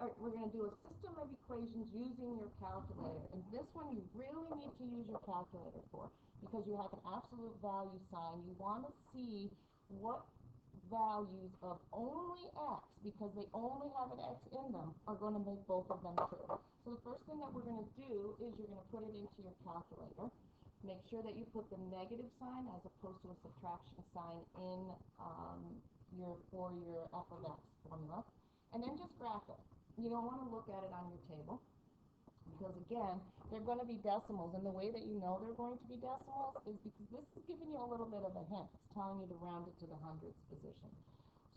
All right, we're going to do a system of equations using your calculator. And this one you really need to use your calculator for because you have an absolute value sign. You want to see what values of only x, because they only have an x in them, are going to make both of them true. So the first thing that we're going to do is you're going to put it into your calculator. Make sure that you put the negative sign as opposed to a subtraction sign in your f of x formula. And then just graph it. You don't want to look at it on your table because, again, they're going to be decimals. And the way that you know they're going to be decimals is because this is giving you a little bit of a hint. It's telling you to round it to the hundredths position.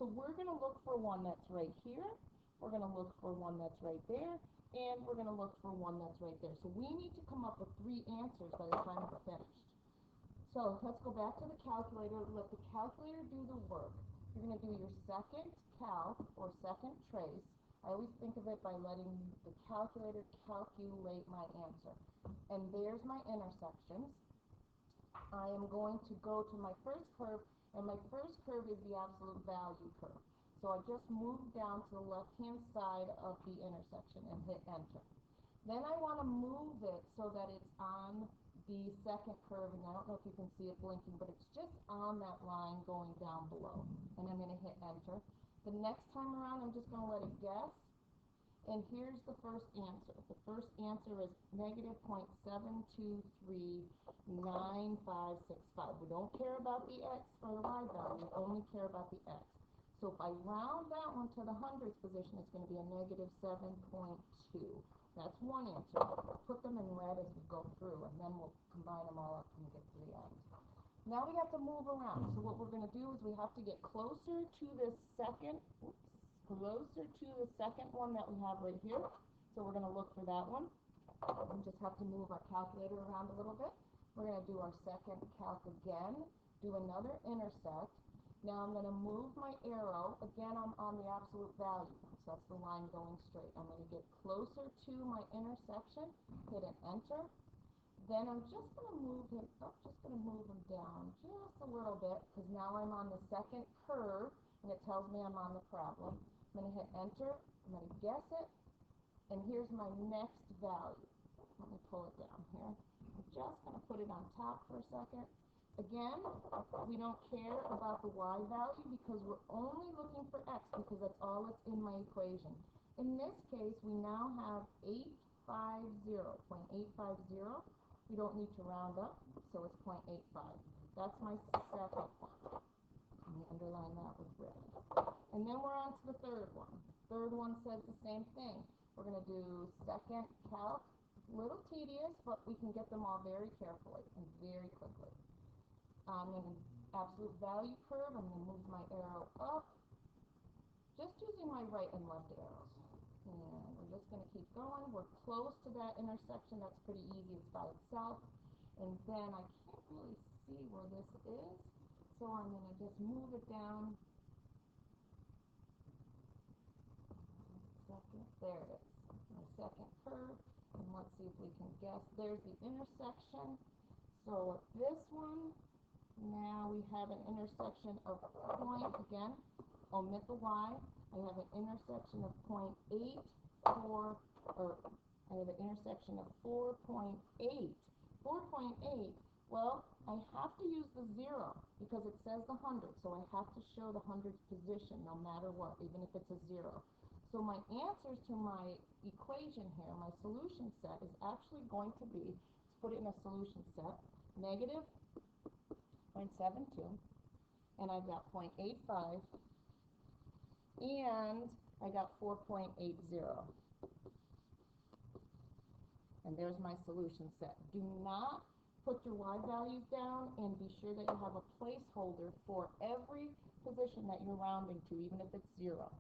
So we're going to look for one that's right here. We're going to look for one that's right there. And we're going to look for one that's right there. So we need to come up with 3 answers by the time we're finished. So let's go back to the calculator. Let the calculator do the work. You're going to do your second calc or second trace. I always think of it by letting the calculator calculate my answer. And there's my intersections. I am going to go to my first curve, and my first curve is the absolute value curve. So I just move down to the left-hand side of the intersection and hit enter. Then I want to move it so that it's on the second curve, and I don't know if you can see it blinking, but it's just on that line going down below. And I'm going to hit enter. The next time around, I'm just going to let it guess. And here's the first answer. The first answer is negative 0.7239565. We don't care about the x or the y value. We only care about the x. So if I round that one to the hundredths position, it's going to be a negative 7.2. That's one answer. We'll put them in red as we go through, and then we'll combine them all up and get to the end. Now we have to move around. So what we're going to do is we have to get closer to this second, one that we have right here. So we're going to look for that one. We just have to move our calculator around a little bit. We're going to do our second calc again, do another intersect. Now I'm going to move my arrow. Again, I'm on the absolute value. So that's the line going straight. I'm going to get closer to my intersection, hit an enter. Then I'm just going to move him, down just a little bit, because now I'm on the second curve, and it tells me I'm on the problem. I'm going to hit enter, I'm going to guess it, and here's my next value. Let me pull it down here. I'm just going to put it on top for a second. Again, we don't care about the y value because we're only looking for x, because that's all that's in my equation. In this case, we now have 0.850. We don't need to round up, so it's 0.85. That's my second one. Let me underline that with red. And then we're on to the third one. Third one says the same thing. We're going to do second calc. A little tedious, but we can get them all very carefully and very quickly. I'm going to absolute value curve. I'm going to move my arrow up, just using my right and left arrows. And we're just going to keep going. We're close to that intersection. That's pretty easy. It's by itself. And then I can't really see where this is, so I'm going to just move it down. There it is. My second curve. And let's see if we can guess. There's the intersection. So with this one, now we have an intersection of point, again, omit the y. I have an intersection of 0.84, or I have an intersection of 4.8. 4.8, well, I have to use the 0 because it says the hundredth, so I have to show the hundredth position no matter what, even if it's a 0. So my answers to my equation here, my solution set, is actually going to be, let's put it in a solution set, negative 0.72, and I've got 0.85, and I got 4.80. And there's my solution set. Do not put your y values down, and be sure that you have a placeholder for every position that you're rounding to, even if it's 0.